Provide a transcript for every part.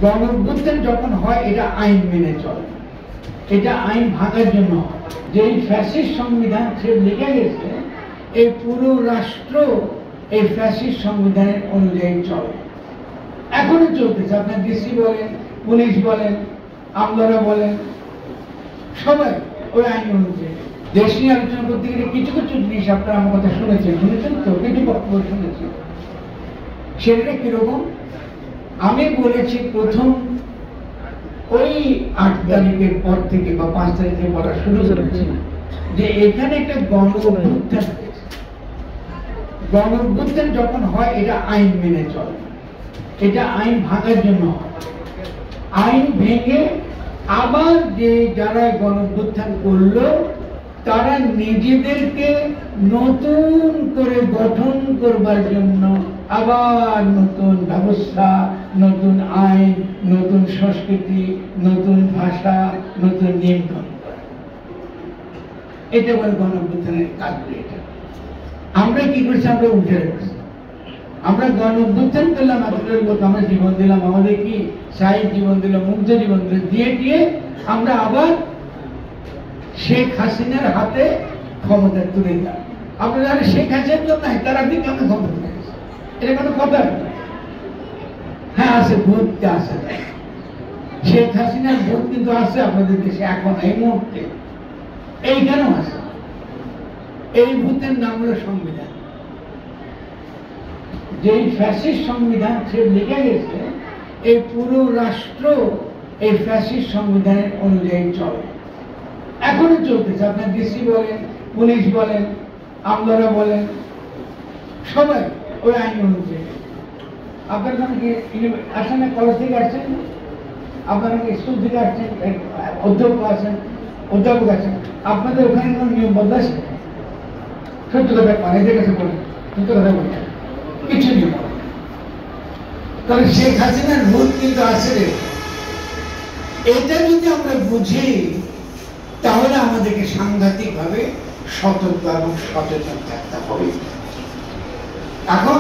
গণঅভ্যুত্থান যখন হয় এটা আইন মেনে চলে, এটা আইন ভাঙার জন্য। যেই ফ্যাসিস্ট সংবিধান সে লিখে গেছে, এই পুরো রাষ্ট্র এই ফ্যাসিস্ট সংবিধানের অনুযায়ী চলে, এখনো চলতেছে। আপনার ডিসি বলেন, পুলিশ বলেন, আমলারা বলেন, সবাই ওই আইন অনুযায়ী। দেশ নিয়ে আলোচনা করতে গেলে কিছু কিছু জিনিস আপনারা আমার কথা শুনেছেন তো, কিছু বক্তব্য শুনেছেন। সেটা কিরকম? আমি বলেছি প্রথম ওই 8 তারিখের পর থেকে বা 5 তারিখে বলা শুরু করেছি যে এখানে একটা গণঅভ্যুত্থান। গণঅভ্যুত্থান যখন হয় এটা আইন মেনে চলে, এটা আইন ভাঙার জন্য। আইন ভেঙে আবার যে যারা গণঅভ্যুত্থান করলো তারা নিজেদেরকে নতুন করে গঠন করবার জন্য আবার নতুন ব্যবস্থা, নতুন আইন, নতুন সংস্কৃতি, নতুন ভাষা, নতুন নিয়ন্ত্রণ, এটা বলে গণঅভ্যুত্থানের কাজ। এটা আমরা কি করছি? আমরা উঠে রেখেছি। আমরা গণঅভ্যুত্থান করলাম, এতগুলো লোক আমরা জীবন দিলাম, আমাদের কি সাহিদ জীবন দিল, মুগ্ধ জীবন দিল, দিয়ে আমরা আবার শেখ হাসিনার হাতে ক্ষমতা তুলে দিলাম। আপনারা যারা শেখ হাসিনা নাই তারা দিকে আমরা ক্ষমতা তুলে গেছি, এটা কোনো কথা? হ্যাঁ আছে, ভোট আছে, শেখ হাসিনার ভোট কিন্তু আছে আপনাদের দেশে এখন এই মুহূর্তে, এইখানেও আছে। এই ভূতের নাম হলো সংবিধান। যেই ফ্যাসিস্ট সংবিধান সে লিখে গেছে, এই পুরো রাষ্ট্র এই ফ্যাসিস্ট সংবিধানের অনুযায়ী চলে, এখনো চলতেছে। আপনার ডিসি বলেন, পুলিশ বলেন, আমলারা বলেন, সবাই ওই আইন অনুযায়ী। আপনার কি আসেন না, কলেজ থেকে আসছেন, আপনারা স্কুল থেকে আসছেন, অধ্যাপক আছেন, আপনাদের ওখানে কোনো নিয়মবদ্ধ আছে? সত্য কথা পানিদের কাছে বলেন, সত্য কথা বলছেন, কিছু নিয়ম। তাহলে শেখ হাসিনার ভোট কিন্তু আছে রে। এটা যদি আমরা বুঝি তাহলে আমাদেরকে সাংঘাতিক ভাবে সতর্ক এবং সচেতন থাকতে হবে। এখন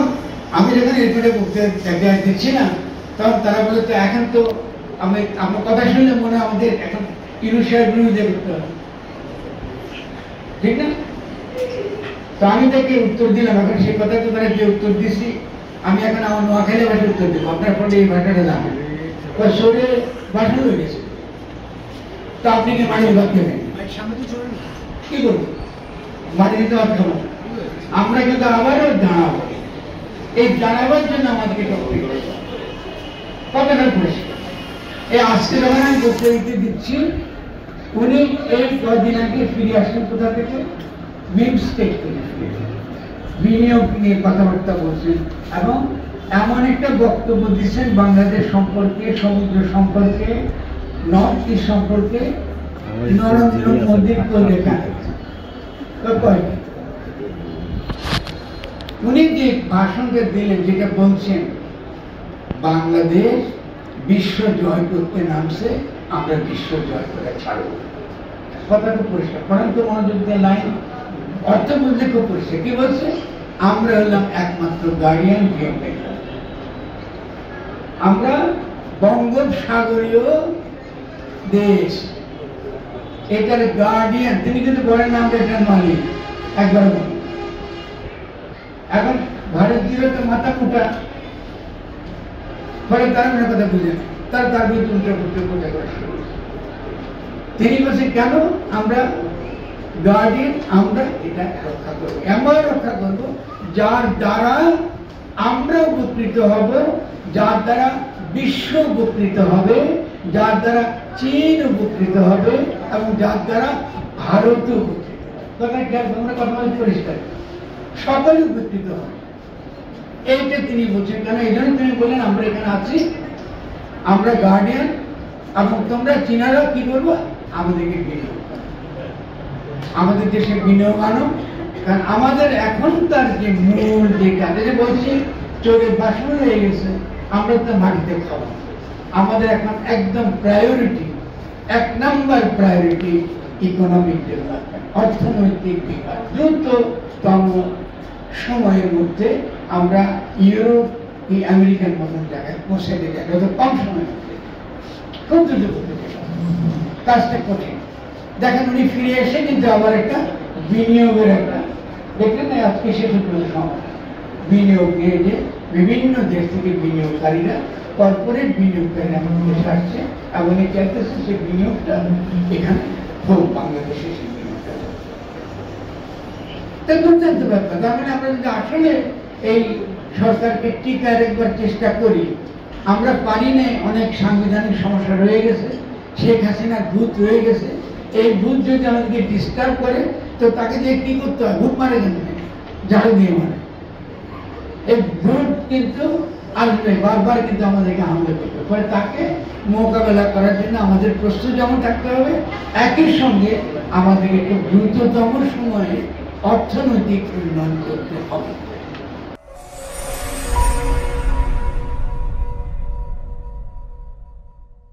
আমি যখন এরপরে দেখছি না, তখন তারা বলে তো এখন তো আমার কথা শুনলে মনে হয় আমাদের এখন ইউনুসের বিরুদ্ধে করতে হবে, ঠিক না? তো আমি তাকে উত্তর দিলাম। এখন সেই কথা তো তারা যে উত্তর দিচ্ছি, আমি এখন আমার নোয়াখালী ভাষায় উত্তর দেবো। আপনার ফলে এই ভাষাটা জানেন, শরীরে ভাষা হয়ে গেছে, তো আপনি কি মাটি ভাত দেবেন? কি করবো? মাটি দিতে ভাত খাবো। আমরা কিন্তু আবারও জানাবো, এই জানাবার জন্য আমাদেরকে কথাটা পরিষ্কার। এই আজকে যখন আমি বক্তব্য দিচ্ছি, উনি এই কদিন আগে ফিরে আসেন কোথা থেকে? বিমস্টেক থেকে বিনিয়োগ নিয়ে কথাবার্তা বলছেন এবং এমন একটা বক্তব্য দিচ্ছেন বাংলাদেশ সম্পর্কে, সমুদ্র সম্পর্কে, নর্থ ইস্ট সম্পর্কে নরেন্দ্র মোদীর তো লেখা। উনি যে ভাষণটা দিলেন, যেটা বলছেন বাংলাদেশ বিশ্ব জয় করতে নামছে, আমরা বিশ্ব জয় করে ছাড়ব। কথাটা পরিষ্কার করেন তো, মনোযোগ দিয়ে লাইন অর্থ বলতে খুব পরিষ্কার। কি বলছে? আমরা হলাম একমাত্র গার্ডিয়ান ভিওপেন, আমরা বঙ্গোপসাগরীয় দেশ, এটার গার্ডিয়ান। তিনি কিন্তু বলেন না আমরা এটার মালিক, একবার বলেন। এখন ভারতীয় তো মাথা মোটা, ফলে তারা মনে কথা বুঝেন, তার বিরুদ্ধে উল্টো করতে করা শুরু। তিনি বলছে কেন আমরা গার্ডিয়ান, আমরা এটা রক্ষা করবো, এমন রক্ষা করবো যার দ্বারা আমরা উপকৃত হব, যার দ্বারা বিশ্ব উপকৃত হবে, যার দ্বারা চীন উপকৃত হবে এবং যার দ্বারা ভারত উপকৃত হবে। কথা পরিষ্কার, সকলে উপকৃত হবে, এইটা তিনি বলছেন। কেন? এই জন্য তিনি বললেন আমরা এখানে আছি, আমরা গার্ডিয়ান, এবং তোমরা চীনারা কি করবো? আমাদেরকে বিনিয়োগ, আমাদের দেশে বিনিয়োগ আনো। কারণ আমাদের এখন তার যে মূল যে কাজে বলছি চোরের বাসন হয়ে গেছে, আমরা তো মাটিতে খাবো। আমাদের এখন একদম প্রায়োরিটি, 1 নম্বর প্রায়োরিটি ইকোনমিক ডেভেলপমেন্ট, অর্থনৈতিক বিকাশ। দ্রুততম সময়ের মধ্যে আমরা ইউরোপ কি আমেরিকার মতন জায়গায় পৌঁছে দিতে, যত কম সময়ের মধ্যে খুব দ্রুত করতে চাই, কাজটা কঠিন। দেখেন উনি ফিরে এসে কিন্তু আবার একটা বিনিয়োগের একটা দেখলেন না, আজকে শেষ সময় বিনিয়োগ নিয়ে যে বিভিন্ন দেশ থেকে বিনিয়োগকারীরা কর্পোরেট বিনিয়োগকারীরা আমাদের দেশে আসছে এবং এই চাইতেছে সেই বিনিয়োগটা এখানে হোক, বাংলাদেশে সেই বিনিয়োগটা দুর্দান্ত ব্যাপার। তার মানে আমরা যদি আসলে এই সরকারকে টিকার একবার চেষ্টা করি, আমরা পারি না, অনেক সাংবিধানিক সমস্যা রয়ে গেছে, শেখ হাসিনার ভূত রয়ে গেছে, এই ভূত যদি আমাদেরকে ডিস্টার্ব করে তো তাকে দিয়ে কি করতে হয়, ভূত মারে কেন, ঝাড়ু দিয়ে মারে। এই ভূত কিন্তু আসবে বারবার, কিন্তু আমাদেরকে হামলা করবে, ফলে তাকে মোকাবেলা করার জন্য আমাদের প্রস্তুত যেমন থাকতে হবে, একই সঙ্গে আমাদেরকে একটু দ্রুততম সময়ে অর্থনৈতিক উন্নয়ন করতে হবে।